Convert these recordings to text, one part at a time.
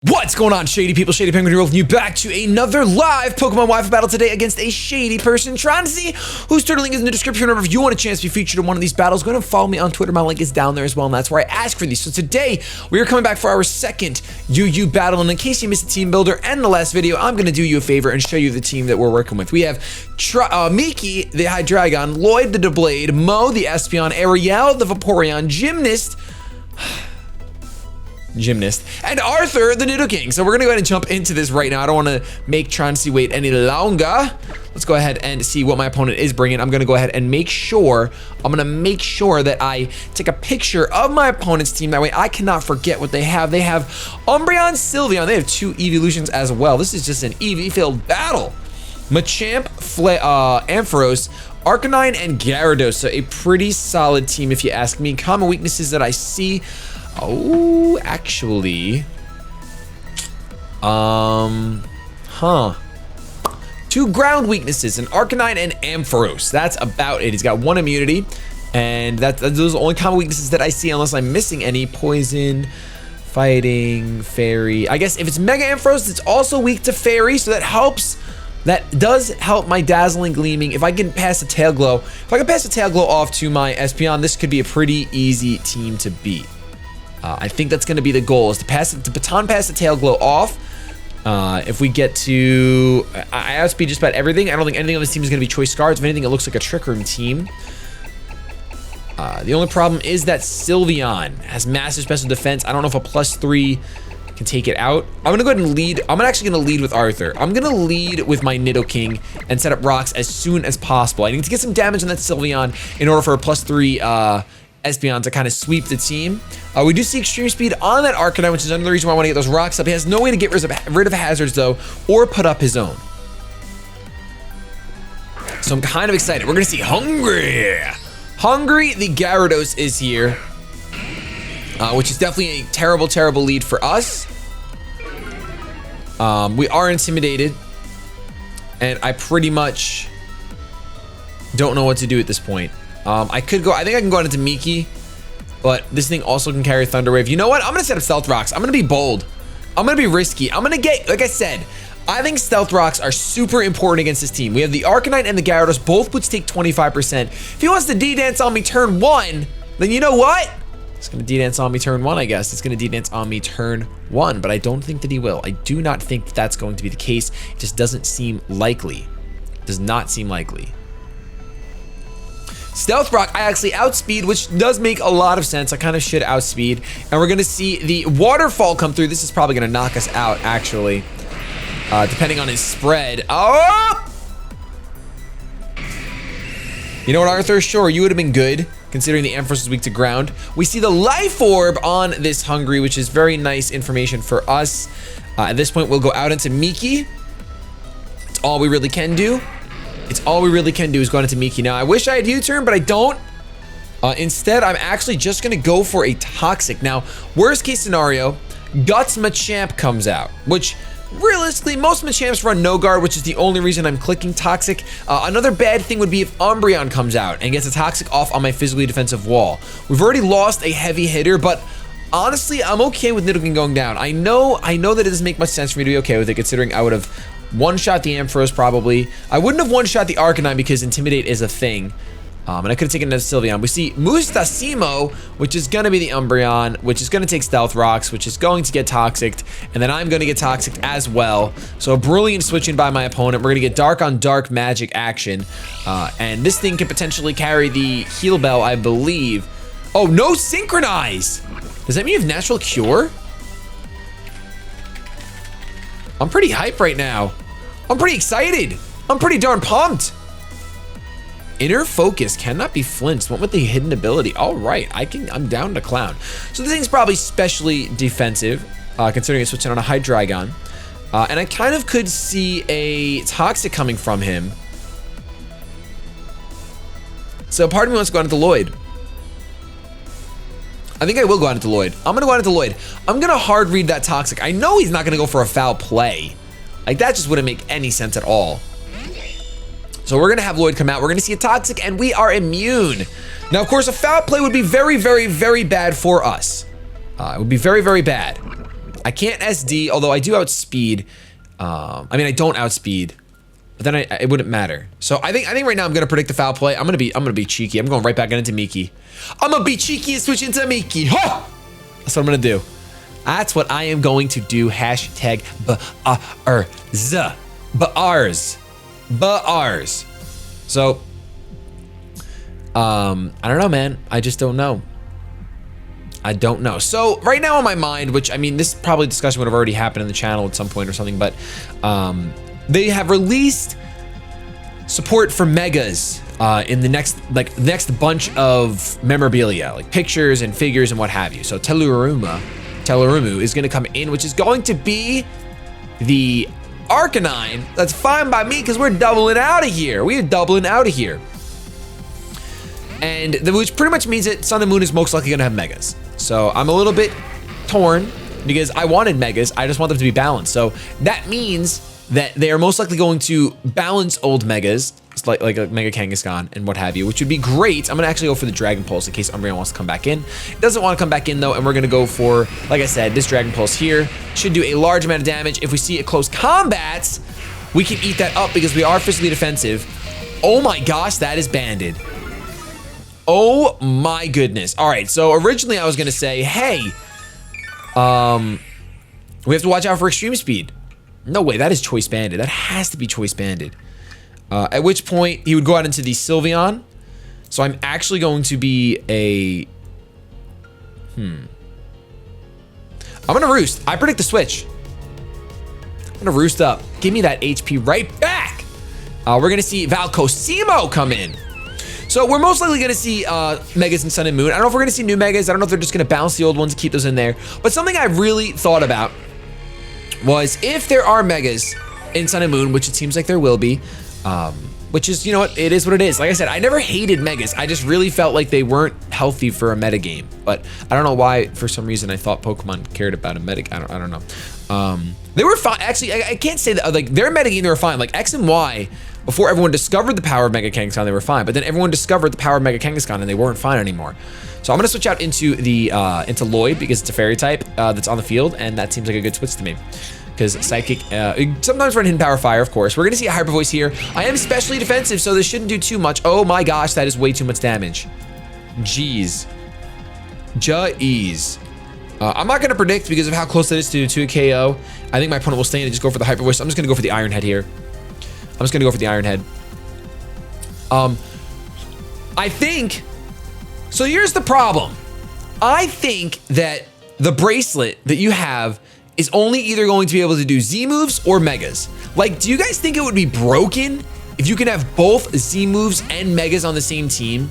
What's going on, Shady People? Shadypenguinn here with you back to another live Pokemon Wi-Fi battle today against a shady person. Trying to see whose Twitter link is in the description. Remember, if you want a chance to be featured in one of these battles, go ahead and follow me on Twitter. My link is down there as well, and that's where I ask for these. So today, we are coming back for our second UU battle, and in case you missed the team builder and the last video, I'm going to do you a favor and show you the team that we're working with. We have Miki, the Hydreigon, Lloyd, the Doublade, Mo, the Espeon, Ariel, the Vaporeon, Gymnast, and Arthur, the Nidoking. So we're gonna go ahead and jump into this right now. I don't want to make Troncy wait any longer. Let's go ahead and see what my opponent is bringing. I'm gonna go ahead and make sure that I take a picture of my opponent's team. That way I cannot forget what they have. They have Umbreon, Sylveon. They have two evolutions as well. This is just an EV-filled battle. Machamp, Ampharos, Arcanine, and Gyarados. So a pretty solid team if you ask me. Common weaknesses that I see. Oh, actually, two ground weaknesses, an Arcanine and Ampharos. That's about it. He's got one immunity, and those are the only common weaknesses that I see, unless I'm missing any. Poison, fighting, fairy. I guess if it's Mega Ampharos, it's also weak to fairy, so that helps. That does help my Dazzling Gleaming. If I can pass a Tail Glow, off to my Espeon, this could be a pretty easy team to beat. I think that's going to be the goal, is to baton pass the Tail Glow off. If we get to, I outspeed just about everything. I don't think anything on this team is going to be Choice Scarves. If anything, it looks like a Trick Room team. The only problem is that Sylveon has massive special defense. I don't know if a +3 can take it out. I'm going to go ahead and lead. I'm actually going to lead with Arthur. I'm going to lead with my Nidoking and set up rocks as soon as possible. I need to get some damage on that Sylveon in order for a +3 Espeon to kind of sweep the team. We do see extreme speed on that Arcanine, which is another reason why I want to get those rocks up. He has no way to get rid of hazards though, or put up his own. So I'm kind of excited. We're gonna see Hungry the Gyarados is here, which is definitely a terrible lead for us. We are intimidated, and I pretty much don't know what to do at this point. I think I can go into Miki, but this thing also can carry Thunder Wave. You know what? I'm gonna set up Stealth Rocks. I'm gonna be bold. I'm gonna be risky. I'm gonna get, like I said, I think Stealth Rocks are super important against this team. We have the Arcanine and the Gyarados, both which take 25%. If he wants to D-Dance on me turn 1, then you know what? It's gonna D-Dance on me turn 1, I guess. It's gonna D-Dance on me turn 1, but I don't think that he will. I do not think that that's going to be the case. It just doesn't seem likely. It does not seem likely. Stealth Rock, I actually outspeed, which does make a lot of sense. I kind of should outspeed. And we're going to see the Waterfall come through. This is probably going to knock us out, actually, depending on his spread. Oh! You know what, Arthur? Sure, you would have been good, considering the Ampharos is weak to ground. We see the Life Orb on this Hungry, which is very nice information for us. At this point, we'll go out into Miki. That's all we really can do. It's all we really can do is go into Miki. Now, I wish I had U-turn, but I don't. Instead, I'm actually just going to go for a Toxic. Now, worst case scenario, Guts Machamp comes out, which realistically, most Machamps run no guard, which is the only reason I'm clicking Toxic. Another bad thing would be if Umbreon comes out and gets a Toxic off on my physically defensive wall. We've already lost a heavy hitter, but honestly, I'm okay with Nidoking going down. I know that it doesn't make much sense for me to be okay with it, considering I would have one-shot the Ampharos probably. I wouldn't have one-shot the Arcanine because Intimidate is a thing. And I could have taken another Sylveon. We see Mustacimo, which is going to be the Umbreon, which is going to take Stealth Rocks, which is going to get Toxic, and then I'm going to get Toxic as well. So a brilliant switching by my opponent. We're going to get Dark on Dark magic action. And this thing can potentially carry the Heal Bell, I believe. Oh, no Synchronize! Does that mean you have Natural Cure? I'm pretty hyped right now. I'm pretty excited. I'm pretty darn pumped. Inner Focus cannot be flinched. Went with the hidden ability. All right, I'm down to clown. So this thing's probably specially defensive, considering it's switching on a Hydreigon. And I kind of could see a Toxic coming from him. So part of me wants to go into Lloyd. I think I will go out into Lloyd. I'm gonna go out into Lloyd. I'm gonna hard read that Toxic. I know he's not gonna go for a foul play. Like, that just wouldn't make any sense at all. So we're gonna have Lloyd come out. We're gonna see a Toxic, and we are immune. Now, of course, a foul play would be very, very, very bad for us. It would be very, very bad. I can't SD, although I do outspeed. I mean, I don't outspeed, but then it wouldn't matter. So I think right now I'm gonna predict the foul play. I'm gonna be cheeky. I'm going right back into Miki. I'm gonna be cheeky and switch into Miki. Huh! That's what I'm gonna do. That's what I am going to do. Hashtag Bars. So, I don't know, man. I just don't know. I don't know. So right now on my mind, which I mean, this probably discussion would have already happened in the channel at some point or something, but they have released support for megas in the next bunch of memorabilia, like pictures and figures and what have you. So Telurumu is going to come in, which is going to be the Arcanine. That's fine by me because we're doubling out of here. We are doubling out of here. And which pretty much means that Sun and Moon is most likely going to have megas. So I'm a little bit torn because I wanted megas. I just want them to be balanced. So that means that they are most likely going to balance old megas, like a Mega Kangaskhan and what have you, which would be great. I'm going to actually go for the Dragon Pulse in case Umbreon wants to come back in. It doesn't want to come back in though, and we're going to go for, like I said, this Dragon Pulse here. Should do a large amount of damage. If we see a close combat, we can eat that up because we are physically defensive. Oh my gosh, that is banded. Oh my goodness. All right, so originally I was going to say, hey, we have to watch out for extreme speed. No way, that is choice banded. That has to be choice banded. At which point he would go out into the Sylveon. So I'm actually going to be a... I'm gonna Roost. I predict the switch. I'm gonna Roost up. Give me that HP right back. We're gonna see Valcosimo come in. So we're most likely gonna see Megas in Sun and Moon. I don't know if we're gonna see new Megas. I don't know if they're just gonna bounce the old ones and keep those in there. But something I really thought about was if there are Megas in Sun and Moon, which it seems like there will be, which is, you know what, it is what it is. Like I said, I never hated Megas. I just really felt like they weren't healthy for a metagame. But I don't know why, for some reason, I thought Pokemon cared about a metagame. I don't know. They were fine. Actually, I can't say that, like, their metagame, they were fine. Like, X and Y, before everyone discovered the power of Mega Kangaskhan, they were fine. But then everyone discovered the power of Mega Kangaskhan, and they weren't fine anymore. So I'm going to switch out into the into Lloyd, because it's a fairy type that's on the field, and that seems like a good switch to me. Because Psychic, sometimes run Hidden Power Fire, of course. We're going to see a Hyper Voice here. I am especially defensive, so this shouldn't do too much. Oh my gosh, that is way too much damage. Jeez. Jeez. I'm not going to predict because of how close that is to a KO. I think my opponent will stay in and just go for the Hyper Voice. I'm just going to go for the Iron Head here. I'm just going to go for the Iron Head. I think... So here's the problem. I think that the bracelet that you have is only either going to be able to do Z moves or Megas. Like, do you guys think it would be broken if you can have both Z moves and Megas on the same team?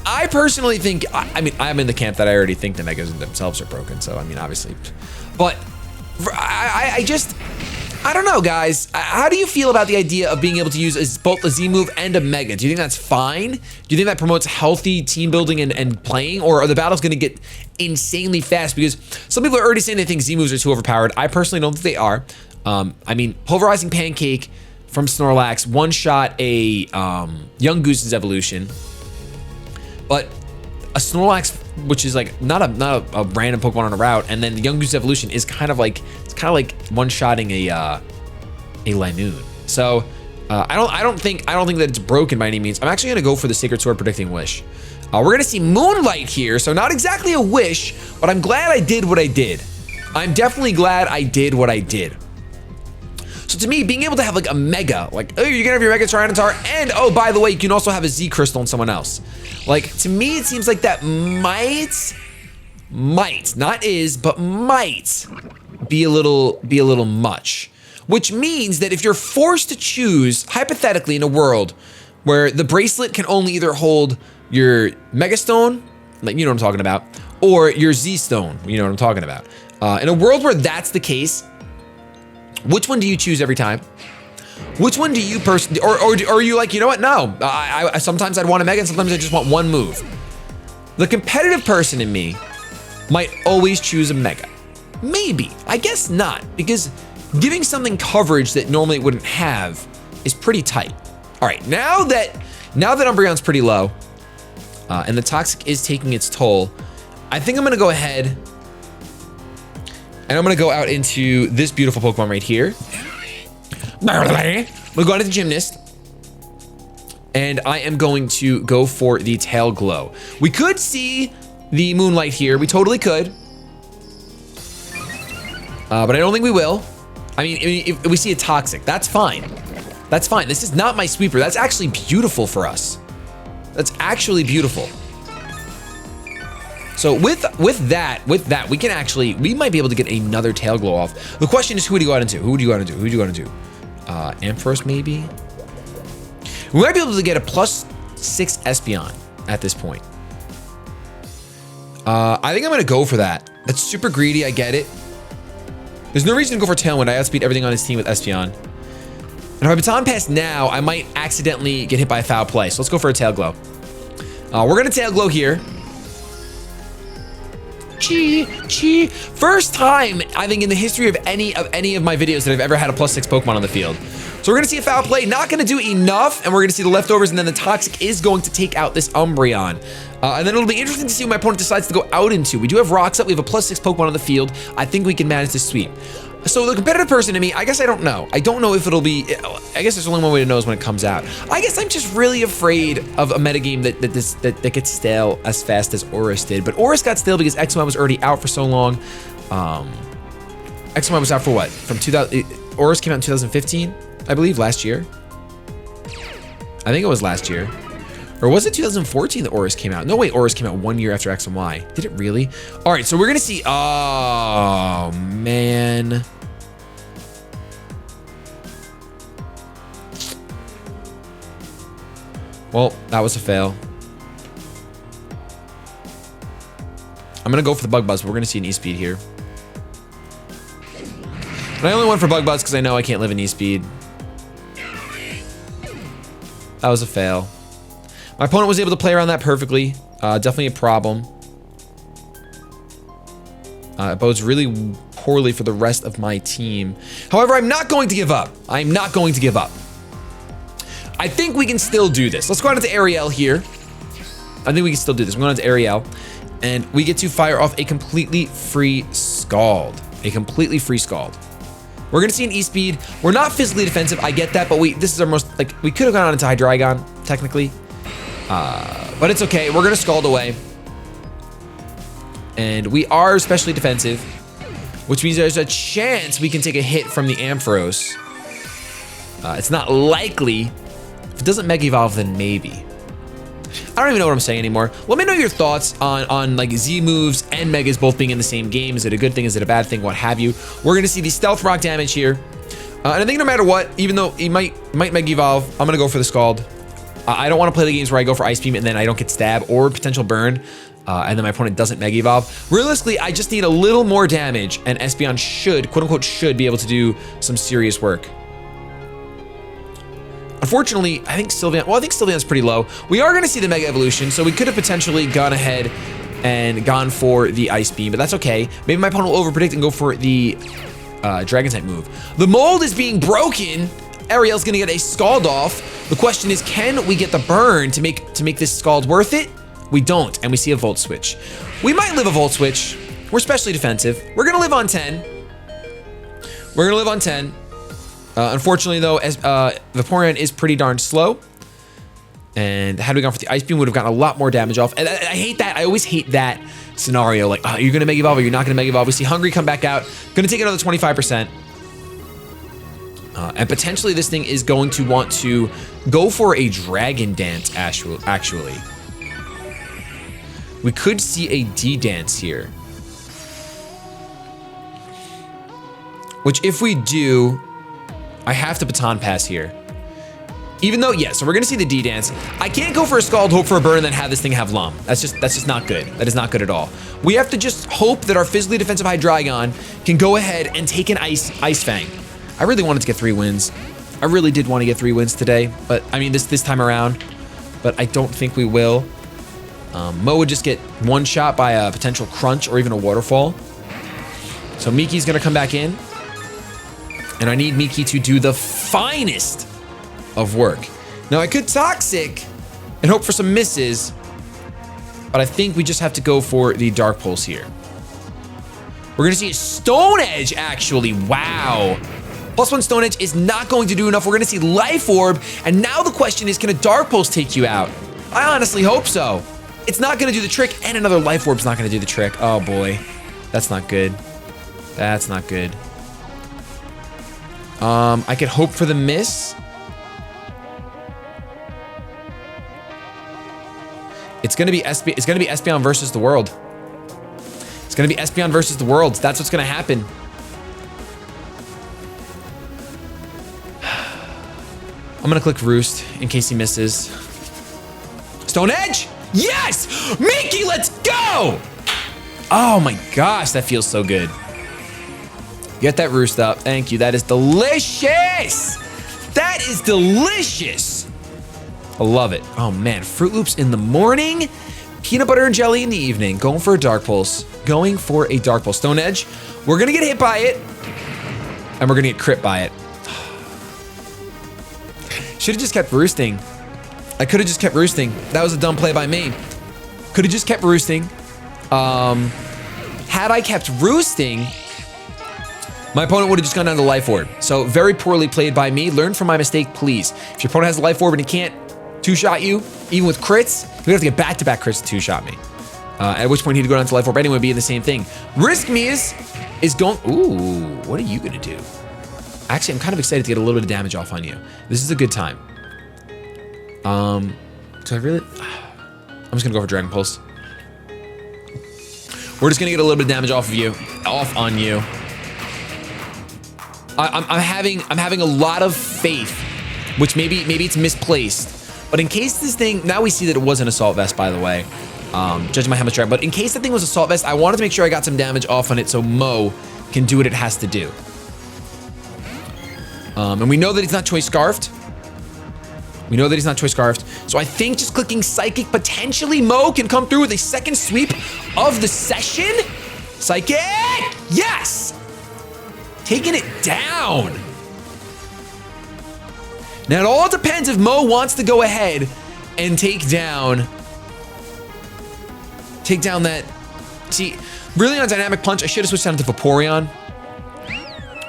I personally think, I mean, I'm in the camp that I already think the Megas themselves are broken. So, I mean, obviously, but I don't know, guys. How do you feel about the idea of being able to use both a Z move and a Mega? Do you think that's fine? Do you think that promotes healthy team building and playing? Or are the battles going to get insanely fast? Because some people are already saying they think Z moves are too overpowered. I personally don't think they are. I mean, Pulverizing Pancake from Snorlax one-shot a Young Goose's evolution. But a Snorlax, which is like not a random Pokemon on a route, and then the Young Goose evolution is kind of like one-shotting a Linoone. So I don't think that it's broken by any means. I'm actually gonna go for the Sacred Sword predicting Wish. We're gonna see Moonlight here, so not exactly a wish, but I'm glad I did what I did. I'm definitely glad I did what I did. So to me, being able to have like a Mega, like, oh, you're gonna have your Mega Tyranitar, and oh, by the way, you can also have a Z Crystal on someone else. Like, to me, it seems like that might, not is, but might be a little much. Which means that if you're forced to choose, hypothetically, in a world where the bracelet can only either hold your Mega Stone, like, you know what I'm talking about, or your Z Stone, you know what I'm talking about. In a world where that's the case, which one do you choose every time? Which one do you personally, or are you like, you know what? No, I sometimes I'd want a Mega and sometimes I just want one move. The competitive person in me might always choose a Mega. Maybe, I guess not, because giving something coverage that normally it wouldn't have is pretty tight. All right, now that Umbreon's pretty low, and the Toxic is taking its toll, I think I'm gonna go ahead. And I'm going to go out into this beautiful Pokemon right here. We'll go out into Gymnast. And I am going to go for the Tail Glow. We could see the Moonlight here. We totally could. But I don't think we will. I mean, if we see a Toxic, that's fine. That's fine. This is not my sweeper. That's actually beautiful for us. That's actually beautiful. So with that, we can actually, we might be able to get another Tail Glow off. The question is, who would you go out into? Who would you go out into? Who would you go out into? Ampharos maybe? We might be able to get a +6 Espeon at this point. I think I'm gonna go for that. That's super greedy, I get it. There's no reason to go for Tailwind. I outspeed everything on his team with Espeon. And if I Baton Pass now, I might accidentally get hit by a foul play. So let's go for a Tail Glow. We're gonna Tail Glow here. Chi. First time, I think, in the history of any of my videos that I've ever had a +6 Pokemon on the field. So we're gonna see a foul play, not gonna do enough, and we're gonna see the leftovers, and then the Toxic is going to take out this Umbreon. And then it'll be interesting to see what my opponent decides to go out into. We do have Rocks up, we have a +6 Pokemon on the field. I think we can manage to sweep. So the competitive person in me, I guess I don't know. I don't know if it'll be, I guess there's only one way to know is when it comes out. I guess I'm just really afraid of a metagame that gets stale as fast as ORAS did. But ORAS got stale because X&Y was already out for so long. X&Y was out for what? From 2000, ORAS came out in 2015, I believe, last year. I think it was last year. Or was it 2014 that ORAS came out? No way, ORAS came out 1 year after X and Y. Did it really? All right, so we're gonna see, oh man. Well, that was a fail. I'm gonna go for the Bug Buzz, but we're gonna see an E-Speed here. And I only went for Bug Buzz because I know I can't live in E-Speed. That was a fail. My opponent was able to play around that perfectly. Definitely a problem. It bodes really poorly for the rest of my team. However, I'm not going to give up. I'm not going to give up. I think we can still do this. Let's go out into Ariel here. I think we can still do this. We're going into Ariel, and we get to fire off a completely free Scald. A completely free Scald. We're gonna see an E-Speed. We're not physically defensive, I get that, but this is our most, like, we could have gone on into Hydreigon, technically. But it's okay, we're gonna Scald away. And we are especially defensive, which means there's a chance we can take a hit from the Ampharos. It's not likely. If it doesn't Mega Evolve, then maybe. I don't even know what I'm saying anymore. Let me know your thoughts on like Z moves and Megas both being in the same game. Is it a good thing? Is it a bad thing? What have you? We're gonna see the Stealth Rock damage here. And I think no matter what, even though he might Mega Evolve, I'm gonna go for the Scald. I don't wanna play the games where I go for Ice Beam and then I don't get Stab or potential Burn. And then my opponent doesn't Mega Evolve. Realistically, I just need a little more damage and Espeon should, quote unquote, should be able to do some serious work. Unfortunately, I think Sylveon's pretty low. We are gonna see the Mega Evolution, so we could have potentially gone ahead and gone for the Ice Beam, but that's okay. Maybe my opponent will overpredict and go for the Dragon type move. The mold is being broken. Ariel's gonna get a Scald off. The question is, can we get the burn to make this Scald worth it? We don't, and we see a Volt Switch. We might live a Volt Switch. We're specially defensive. We're gonna live on 10. We're gonna live on 10. Unfortunately, though, Vaporeon is pretty darn slow. And had we gone for the Ice Beam, would have gotten a lot more damage off. And I hate that. I always hate that scenario. Like, oh, you're going to Mega Evolve or you're not going to Mega Evolve. We see Hungry come back out. Going to take another 25%. And potentially this thing is going to want to go for a Dragon Dance, actually. We could see a D-Dance here. Which, if we do, I have to Baton Pass here. Even though, yeah, so we're gonna see the D-Dance. I can't go for a Scald, hope for a burn, and then have this thing have Lum. That's just not good. That is not good at all. We have to just hope that our physically defensive Hydreigon can go ahead and take an Ice Fang. I really wanted to get 3 wins. I really did want to get 3 wins today, but I mean this time around. But I don't think we will. Mo would just get one shot by a potential Crunch or even a Waterfall. So Miki's gonna come back in. And I need Miki to do the finest of work. Now I could Toxic and hope for some misses, but I think we just have to go for the Dark Pulse here. We're gonna see a Stone Edge, actually. Wow. +1 Stone Edge is not going to do enough. We're gonna see Life Orb, and now the question is, can a Dark Pulse take you out? I honestly hope so. It's not gonna do the trick, and another Life Orb's not gonna do the trick. Oh boy, that's not good. That's not good. I could hope for the miss. It's gonna be Espeon versus the world. It's gonna be Espeon versus the world. That's what's gonna happen. I'm gonna click Roost in case he misses. Stone Edge! Yes! Mickey, let's go! Oh my gosh, that feels so good. Get that Roost up. Thank you. That is delicious! That is delicious! I love it. Oh man, Fruit Loops in the morning, peanut butter and jelly in the evening. Going for a Dark Pulse. Going for a Dark Pulse. Stone Edge. We're gonna get hit by it, and we're gonna get crit by it. Should have just kept roosting. I could have just kept roosting. That was a dumb play by me. Could have just kept roosting. Had I kept roosting, my opponent would have just gone down to Life Orb. So very poorly played by me. Learn from my mistake, please. If your opponent has a Life Orb and he can't two-shot you, even with crits, you have to get back-to-back crits to two-shot me. At which point he'd go down to Life Orb anyway, being the same thing. Risk Me is going. Ooh, what are you gonna do? Actually, I'm kind of excited to get a little bit of damage off on you. This is a good time. Do I really? I'm just gonna go for Dragon Pulse. We're just gonna get a little bit of damage off on you. I'm having a lot of faith, which maybe it's misplaced. But in case this thing, now we see that it was an Assault Vest, by the way. Judging by how much drag, but in case the thing was Assault Vest, I wanted to make sure I got some damage off on it so Mo can do what it has to do. And we know that he's not Choice Scarfed. We know that he's not Choice Scarfed. So I think just clicking Psychic, potentially Mo can come through with a second sweep of the session. Psychic! Yes! Taking it down. Now it all depends if Mo wants to go ahead and take down that. See, really on Dynamic Punch, I should have switched down to Vaporeon.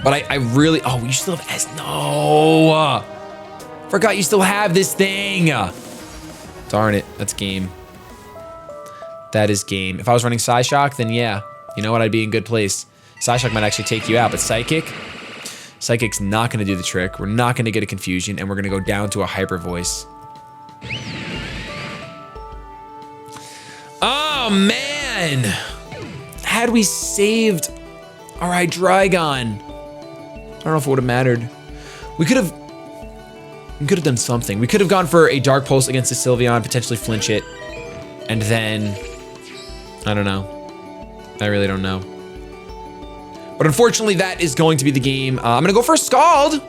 But I really, oh, you still have S, no. Forgot you still have this thing. Darn it, that's game. That is game. If I was running Psyshock, then yeah, you know what, I'd be in good place. Psyshock might actually take you out, but Psychic's not gonna do the trick. We're not gonna get a Confusion, and we're gonna go down to a Hyper Voice. Oh man! Had we saved our Hydreigon, I don't know if it would have mattered. We could have done something. We could have gone for a Dark Pulse against the Sylveon, potentially flinch it, and then, I don't know. I really don't know. But unfortunately, that is going to be the game. I'm gonna go for a Scald.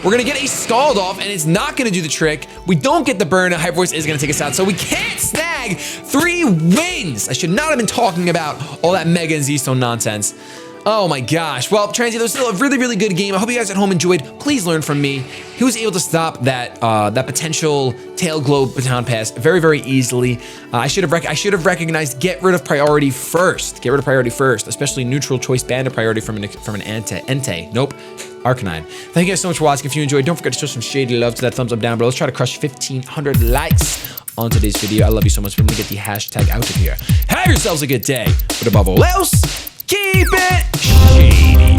We're gonna get a Scald off, and it's not gonna do the trick. We don't get the burn, and Hyper Voice is gonna take us out, so we can't snag 3 wins. I should not have been talking about all that Mega and Z-Stone nonsense. Oh my gosh. Well, Transy, that was still a really, really good game. I hope you guys at home enjoyed. Please learn from me. He was able to stop that that potential Tail Globe Baton Pass very, very easily. I should have recognized get rid of priority first. Get rid of priority first, especially neutral choice bandit priority from an Entei. Nope. Arcanine. Thank you guys so much for watching. If you enjoyed, don't forget to show some shady love to that thumbs up down below. Let's try to crush 1,500 likes on today's video. I love you so much. We're gonna get the hashtag out of here. Have yourselves a good day. But above all else, keep it shady.